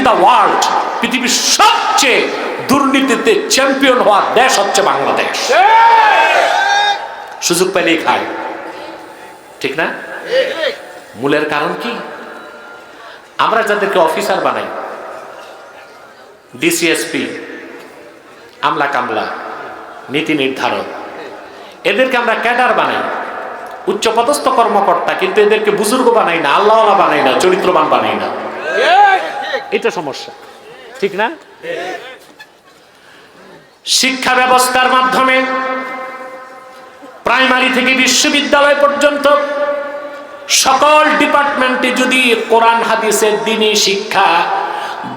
The world, পৃথিবীর সবচেয়ে দুর্নীতিতে চ্যাম্পিয়ন হওয়া দেশ হচ্ছে বাংলাদেশ। সুযোগ পেলেই খায়, ঠিক না? মূলের কারণ কি? আমরা যাদেরকে অফিসার বানাই, ডিসিএসপি, আমলা কামলা, নীতি নির্ধারক, এদেরকে আমরা ক্যাডার বানাই, উচ্চপদস্থ কর্মকর্তা, কিন্তু এদেরকে বুজুর্গ বানাই না, আল্লাহওয়ালা বানাই না, চরিত্রবান বানাই না। এটা সমস্যা, ঠিক না? শিক্ষা ব্যবস্থার মাধ্যমে প্রাইমারি থেকে বিশ্ববিদ্যালয় পর্যন্ত সকল ডিপার্টমেন্টে যদি কোরআন হাদিসের দ্বীনি শিক্ষা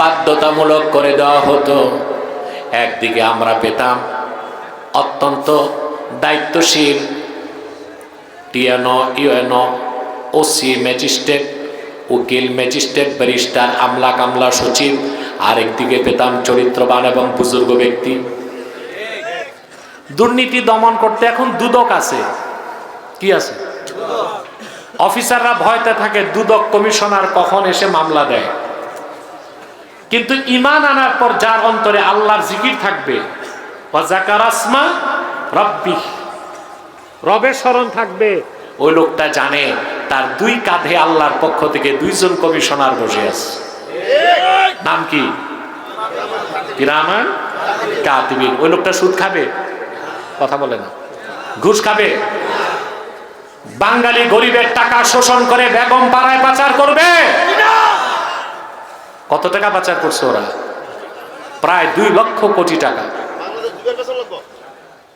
বাধ্যতামূলক করে দেওয়া হতো, একদিকে আমরা পেতাম অত্যন্ত দায়িত্বশীল টিএনও, ইউএনও, ওসি, ম্যাজিস্ট্রেট, উকিল, ম্যাজিস্ট্রেট, ব্যারিস্টার, আমলা কামলা, সচিব, আরেকদিকে পেতাম চরিত্রবান এবং বুজুর্গ ব্যক্তি। দুর্নীতি দমন করতে এখন দুদক আছে। কি আছে? অফিসাররা ভয়তে থাকে দুদক কমিশনার কখন এসে মামলা দেয়। কিন্তু ঈমান আনার পর যার অন্তরে আল্লাহর জিকির থাকবে, ওয়া যাকারা আসমা রাব্বি, রবের স্মরণ থাকবে, ওই লোকটা জানে তার দুই কাঁধে আল্লাহর পক্ষ থেকে দুইজন কমিশনার বসে আছে। নাম কি? কিরামান কাতিবিন। ওই লোকটা সুদ খাবে? কথা বলে না। ঘুষ খাবে? বাঙালি গরিবের টাকা শোষণ করে বেগম পাড়ায় পাচার করবে? কত টাকা পাচার করছে ওরা? প্রায় 2 লক্ষ কোটি টাকা,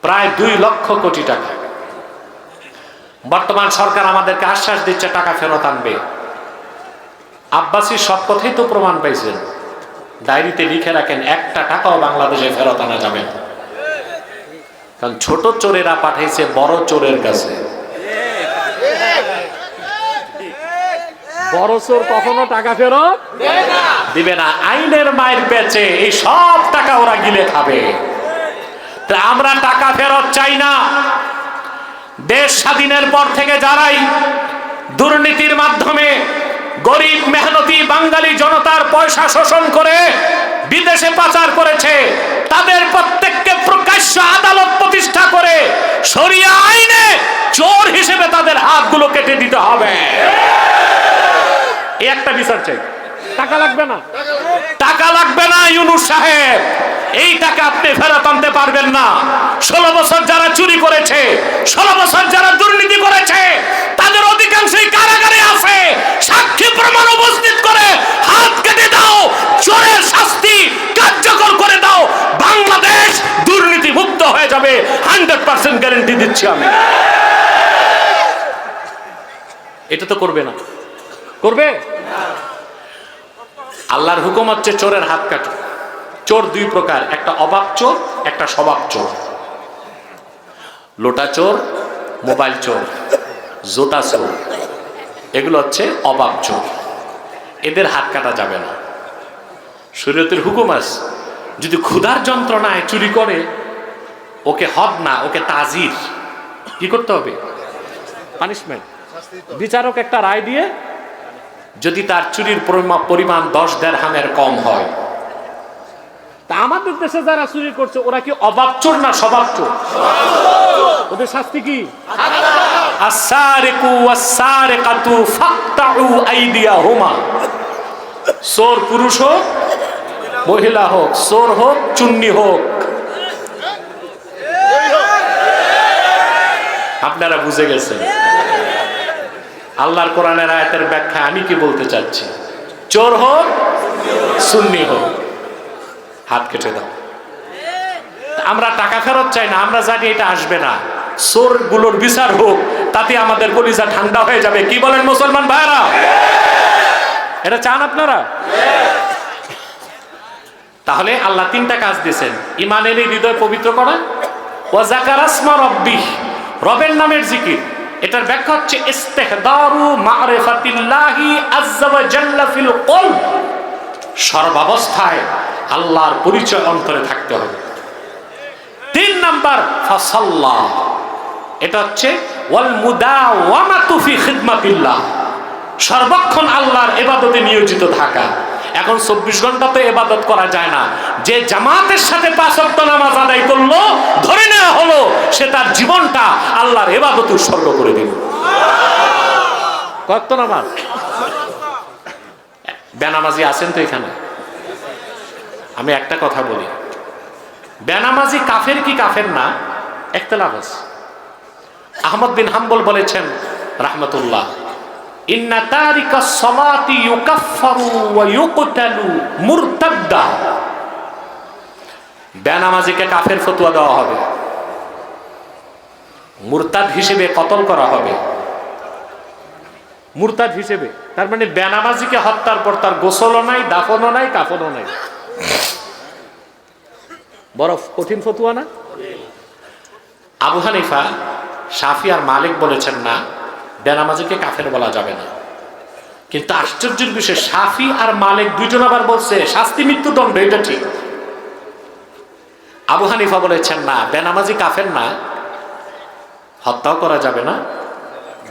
প্রায় 2 লক্ষ কোটি টাকা। বর্তমান সরকার আমাদেরকে আশ্বাস দিচ্ছে টাকা ফেরত আনবে। আব্বাসী সব কথাই তো প্রমাণ পাইছেন, ডায়েরিতে লিখে রাখেন, একটা টাকাও বাংলাদেশে ফেরত আনা যাবে না। কারণ ছোট চোরেরা পাঠাইছে বড় চোরের কাছে। বড় চোর কখনো টাকা ফেরত দিবে না। আইনের মায়ের পেছে এই সব টাকা ওরা গিলে খাবে। তা আমরা টাকা ফেরত চাই না। দেশ স্বাধীনের পর থেকে যারাই দুর্নীতির মাধ্যমে গরিব মেহনতি বাঙালি জনতার পয়সা শোষণ করে বিদেশে পাচার করেছে, তাদের প্রত্যেককে প্রকাশ্য আদালত প্রতিষ্ঠা করে শরিয়া আইনে চোর হিসেবে তাদের হাতগুলো কেটে দিতে হবে। এই একটা বিচার চাই। টাকা লাগবে না, টাকা লাগবে না ইউনূস সাহেব, এই টাকা আপনি ফেরত আনতে পারবেন না। 16 বছর যারা চুরি করেছে, 16 বছর যারা দুর্নীতি করেছে, তাদের অধিকাংশই কারাগারে আছে। সাক্ষী প্রমাণ উপস্থিত করে হাত কেটে দাও, চোরের শাস্তি কার্যকর করে দাও, বাংলাদেশ দুর্নীতি মুক্ত হয়ে যাবে। 100% গ্যারান্টি দিচ্ছি আমি। এটা তো করবে না, করবে? আল্লাহর হুকুম হচ্ছে চোরের হাত কাটো। চোর 2 প্রকার, একটা অভাব চোর, একটা স্বভাব চোর। লোটা চোর, মোবাইল চোর, জোতা চোর, এগুলো হচ্ছে অভাব চোর। এদের হাত কাটা যাবে না। শরীয়তের হুকুম আছে, যদি ক্ষুধার যন্ত্রণায় চুরি করে, ওকে হদ না, ওকে তাজির। কি করতে হবে? পানিশমেন্ট। বিচারক একটা রায় দিয়ে, যদি তার চুরির পরিমাণ 10 দিরহামের কম হয়। তা আমাদের দেশে যারা চুরি করছে ওরা কি অভাব চোর না স্বভাব চোর? ওদের শাস্তি কি? আস-সারিকু ওয়াস-সারিকাতু ফাকতাউ আইদিয়াহুমা। চোর পুরুষ হোক, মহিলা হোক, চোর হোক, চুন্নি হোক, আপনারা বুঝে গেছেন। আল্লাহর কোরআনের আয়াতের ব্যাখ্যা আমি কি বলতে চাচ্ছি? চোর হোক, সুন্নি হোক, হাত কেটে দাও। আমরা টাকা ফেরত চাই না, আমরা জানি এটা আসবে না। চোর গুলোর বিচার হোক, তাতে আমাদের কলিজা ঠান্ডা হয়ে যাবে। কি বলেন মুসলমান ভাইরা? এটা চান আপনারা? তাহলে আল্লাহ 3টা কাজ দিয়েছেন। ঈমানের হৃদয় পবিত্র করা, ওয়া যাকারা আসমা রাব্বিহ, রবের নামের জিকির। এটার ব্যাখ্যা হচ্ছে ইস্তিহদারু মারিফাতিল্লাহি আযজা ওয়া জাল্লা ফিল কলব। সর্বাবস্থায় আল্লাহর পরিচয় অন্তরে থাকতে হবে। 3 নাম্বার ফাসাল্লাহ, এটা হচ্ছে ওয়াল মুদাওয়ামাতু ফি খিদমাতিল্লাহ, সর্বক্ষণ আল্লাহর ইবাদতে নিয়োজিত থাকা। এখন 24 ঘন্টা তো ইবাদত করা যায় না। যে জামাতের সাথে 5 ওয়াক্ত নামাজ আদায় করলো, ধরে নেওয়া হলো সে তার জীবনটা আল্লাহর ইবাদতে উৎসর্গ করে দিল। কত নামাজ? বেনামাজি আছেন তো এখানে? আমি একটা কথা বলি, বেনামাজি কাফের কি কাফের না, ইখতিলাফ আছে। আহমদ বিন হাম্বল বলেছেন রাহমাতুল্লাহ, ইন্না তারিকাস সালাতি ইউকাফফারু ওয়া ইউকতালু মুরতাদ্দা। বেনামাজিকে কাফের ফতোয়া দেওয়া হবে, মুরতাদ হিসেবে কতল করা হবে। মুরতাদ হিসেবে, তার মানে বেনামাজিকে হত্যার পর তার গোসলও নাই, দাফনও নাই, কাফনও নাই। বড় কঠিন ফতোয়া না? আবু হানিফা, শাফি আর মালিক বলেছেন না, বেনামাজিকে কাফের বলা যাবে না। কিন্তু আশ্চর্যের বিষয়, শাফি আর মালিক দুইজন আবার বলছে শাস্তি মৃত্যুদণ্ড, এটা ঠিক। আবু হানিফা বলেছেন না, বেনামাজি কাফের না, হত্যাও করা যাবে না,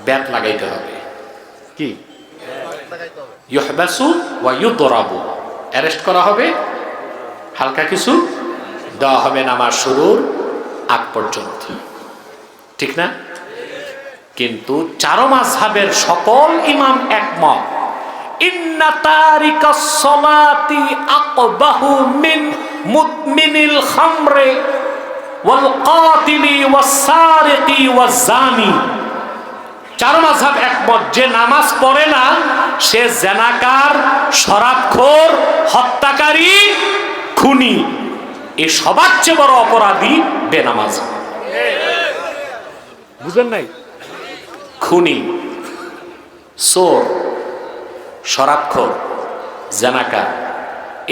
ব্যাট লাগাইতে হবে। কি? ইউহবাসু ওয়া ইউদরাবু, অ্যারেস্ট করা হবে, হালকা কিছু দেওয়া হবে নামাজ শুরুর আগ পর্যন্ত, ঠিক না? কিন্তু চারো মাযহাবের সকল ইমাম একমত, ইন্না তারিকাস সালাতি আকবাহু মিন মুদমিনিল খামরি ওয়াল কাতিলি ওয়াস সারিকি ওয়াজ জানি। চার মাযহাব একমত, যে নামাজ পড়ে না সে জেনাকার, শরাবখোর, হত্যাকারী, খুনি, এই সবার চেয়ে বড় অপরাধী বেনামাজ। বুঝেন নাই? খুনি, চোর, শরাবখোর, জেনাকার,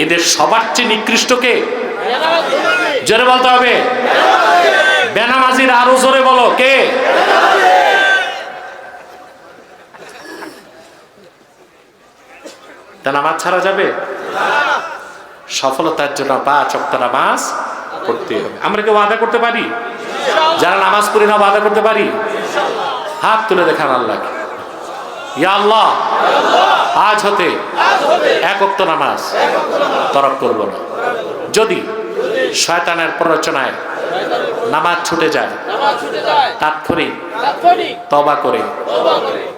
এদের সবার চেয়ে নিকৃষ্ট কে? জোরে বলতে হবে। বেনামাজির আরো জোরে বলো, কে? তা নামাজ ছাড়া যাবে? সফলতার জন্য 5 ওয়াক্ত নামাজ পড়তে হবে। আমরা কি ওয়াদা করতে পারি? যারা নামাজ পড়ি না ওয়াদা করতে পারি? হাত তুলে দেখান আল্লাহকে, ইয়া আল্লাহ, আজ হতে 1 ওয়াক্ত নামাজ তরক করব না। যদি শয়তানের প্ররোচনায় নামাজ ছুটে যায়, তাৎক্ষণিক তওবা করে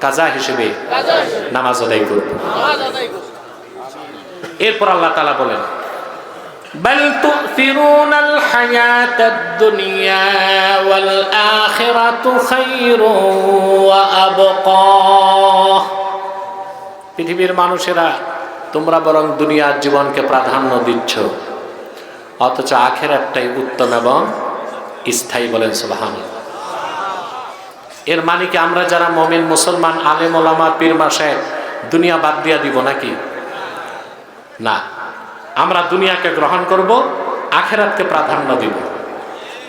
কাজা হিসেবে নামাজ আদায় করব। এরপর আল্লাহ তাআলা বলেন, বাল তুসিরুনাল হায়াতাদ দুনিয়া ওয়াল আখিরাতু খায়রুন ওয়া আবকা। পৃথিবীর মানুষেরা তোমরা বরং দুনিয়ার জীবনকে প্রাধান্য দিচ্ছ, অথচ আখিরাতটাই উত্তম এবং স্থায়ী। বলেন সুবহানাল্লাহ। এর মানে কি আমরা যারা মুমিন মুসলমান, আলেম ওলামা, পীর মাশায়েখ দুনিয়া বাদ দিয়া দিব নাকি? না, আমরা দুনিয়াকে গ্রহণ করব, আখিরাতকে প্রাধান্য দিব।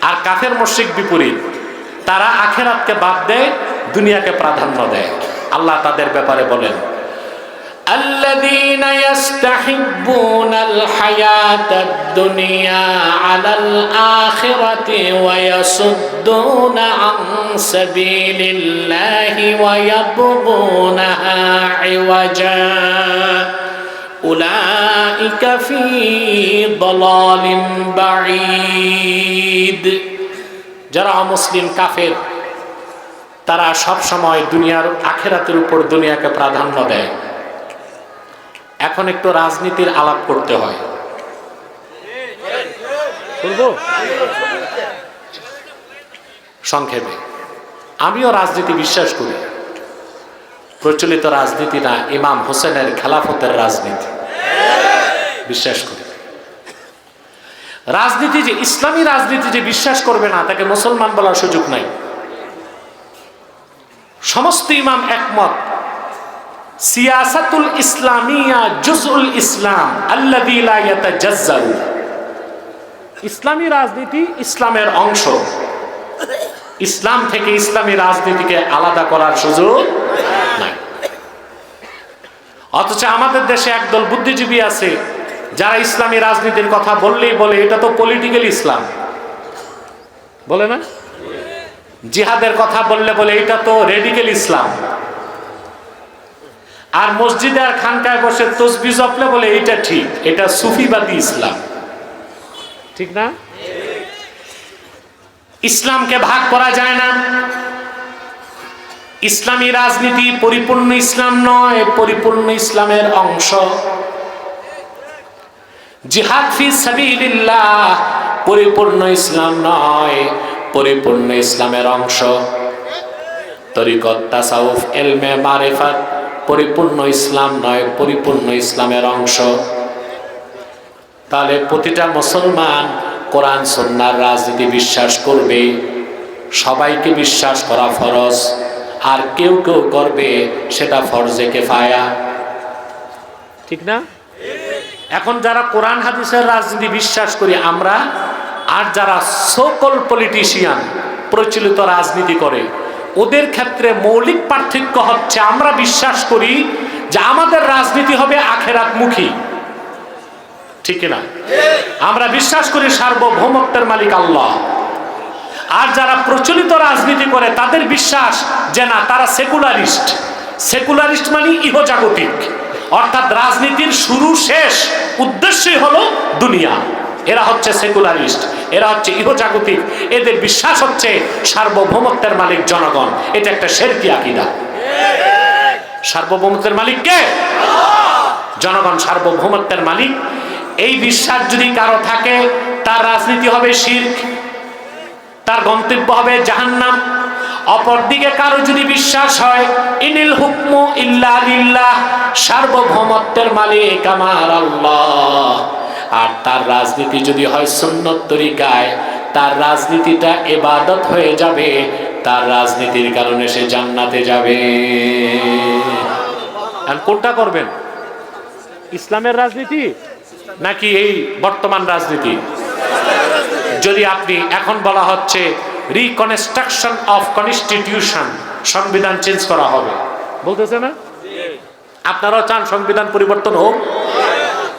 আর কাফের মুশরিক বিপরীত, তারা আখিরাতকে বাদ দেয়, দুনিয়াকে প্রাধান্য দেয়। আল্লাহ তাদের ব্যাপারে বলেন, الذين يستحبون الحياة الدنيا على الآخرة ويصدون عن سبيل الله ويبغونها عوجا أولئك في ضلال بعيد। যারা মুসলিম কাফের, তারা সব সময় দুনিয়ার আখিরাতের উপর দুনিয়াকে প্রাধান্য দেয়। এখন একটু রাজনীতির আলাপ করতে হয়, সংক্ষেপে। আমিও রাজনীতি বিশ্বাস করি, প্রচলিত রাজনীতি না, ইমাম হোসেনের খেলাফতের রাজনীতি বিশ্বাস করি। রাজনীতি যে ইসলামী রাজনীতি যে বিশ্বাস করবে না, তাকে মুসলমান বলার সুযোগ নাই। সমস্ত ইমাম একমত, সিয়াসাতুল ইসলামিয়া জুজউল ইসলাম আল্লাযী লা ইয়াতাজাজ্জালু। ইসলামী রাজনীতি ইসলামের অংশ, ইসলাম থেকে ইসলামী রাজনীতিকে আলাদা করার সুযোগ নাই। অথচ আমাদের দেশে একদল বুদ্ধিজীবী আছে যারা ইসলামী রাজনীতির কথা বললেই বলে এটা তো পলিটিক্যাল ইসলাম, বলে না? জিহাদের কথা বললে বলে এটা তো রেডিক্যাল ইসলাম। আর মসজিদে আর খানকায় বসে তসবিহ জপলে বলে এটা ঠিক, এটা সুফিবাদী ইসলাম। ঠিক না? ইসলামকে ভাগ করা যায় না। ইসলামী রাজনীতি পরিপূর্ণ ইসলাম নয়, পরিপূর্ণ ইসলামের অংশ। জিহাদ ফি সাবিলিল্লাহ পরিপূর্ণ ইসলাম নয়, পরিপূর্ণ ইসলামের অংশ। তরিকত, তাসাউফ, ইলমে মারিফাত পরিপূর্ণ ইসলাম নয়, পরিপূর্ণ ইসলামের অংশ। তাহলে প্রতিটা মুসলমান কোরআন সুন্নাহর রাজনীতি বিশ্বাস করবে, সবাইকে বিশ্বাস করা ফরজ, আর কেউ কেউ করবে সেটা ফরজে কিফায়া। ঠিক না? এখন যারা কোরআন হাদিসের রাজনীতি বিশ্বাস করি আমরা, আর যারা সকল পলিটিশিয়ান প্রচলিত রাজনীতি করে, ওদের ক্ষেত্রে মৌলিক পার্থক্য হচ্ছে আমরা বিশ্বাস করি যে আমাদের রাজনীতি হবে আখিরাতমুখী। ঠিক না? আমরা বিশ্বাস করি সার্বভৌমত্বের মালিক আল্লাহ। আর যারা প্রচলিত রাজনীতি করে তাদের বিশ্বাস যে না, তারা সেকুলারিস্ট। সেকুলারিস্ট মানে ইহজাগতিক, অর্থাৎ রাজনীতির শুরু শেষ উদ্দেশ্যই হলো দুনিয়া। এরা হচ্ছে সেকুলারিস্ট, এরা হচ্ছে ইহজাগতিক। এদের বিশ্বাস হচ্ছে সার্বভৌমত্বের মালিক জনগণ। এটা একটা শিরকি আকীদা। সার্বভৌমত্বের মালিক কে? জনগণ সার্বভৌমত্বের মালিক। এই বিশ্বাস যদি কারো থাকে, তার রাজনীতি হবে শিরক, তার গন্তব্য হবে জাহান্নাম। অপরদিকে কারো যদি বিশ্বাস হয় ইনিল হুকমু ইল্লা লিল্লাহ, সার্বভৌমত্বের মালিক আমার আল্লাহ, আর তার রাজনীতি যদি হয় সুন্নত তরিকায়, তার রাজনীতিটা ইবাদত হয়ে যাবে, তার রাজনীতির কারণে সে জান্নাতে যাবে। আর কোনটা করবেন? ইসলামের রাজনীতি নাকি এই বর্তমান রাজনীতি? যদি আপনি এখন বলা হচ্ছে রিকনস্ট্রাকশন অফ কনস্টিটিউশন, সংবিধান চেঞ্জ করা হবে, বলতেছে না? আপনারাও চান সংবিধান পরিবর্তন হোক?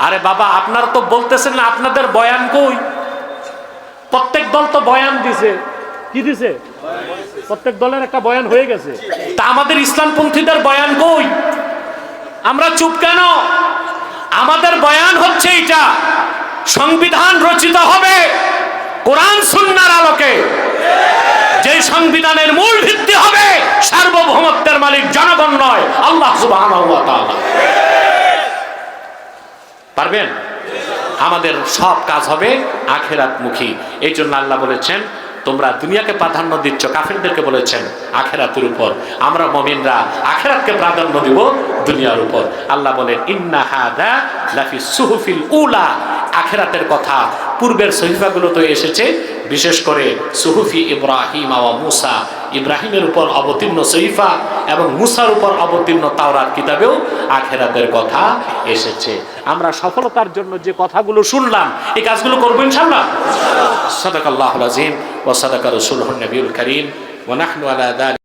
আরে বাবা, আপনারা তো বলতেছেন না, আপনাদের বয়ান কই? প্রত্যেক দল তো বয়ান দিছে। কি দিছে? প্রত্যেক দলের একটা বয়ান হয়ে গেছে। তা আমাদের ইসলামপন্থীদের বয়ান কই? আমরা চুপ কেন? আমাদের বয়ান হচ্ছে এটা, সংবিধান রচিত হবে কোরআন সুন্নাহর আলোকে, যে সংবিধানের মূল ভিত্তি হবে সার্বভৌমত্বের মালিক জনগণ নয় আল্লাহ সুবহানাহু ওয়া তাআলা। পারবেন? আমাদের সব কাজ হবে আখিরাতমুখী। এই জন্য আল্লাহ বলেছেন তোমরা দুনিয়াকে প্রাধান্য দিচ্ছ, কাফিরদেরকে বলেছেন আখিরাতের উপর। আমরা মুমিনরা আখিরাতকে প্রাধান্য দিব দুনিয়ার উপর। আল্লাহ বলেন ইন্না হাদা লাফি সুহুফিল উলা, আখিরাতের কথা পূর্বের সহিফাগুলো তো এসেছে, বিশেষ করে সুহুফি ইব্রাহিম ওয়া মুসা, ইব্রাহিমের উপর অবতীর্ণ সহিফা এবং মুসার উপর অবতীর্ণ তাওরাত কিতাবেও আখিরাতের কথা এসেছে। আমরা সফলতার জন্য যে কথাগুলো শুনলাম, এই কাজগুলো করবো ইনশাআল্লাহ। সাদাকাল্লাহুল আযীম ওয়া সাদাকা রাসূলুহুন নবিয়ুল কারীম ওয়া নাহনু আলা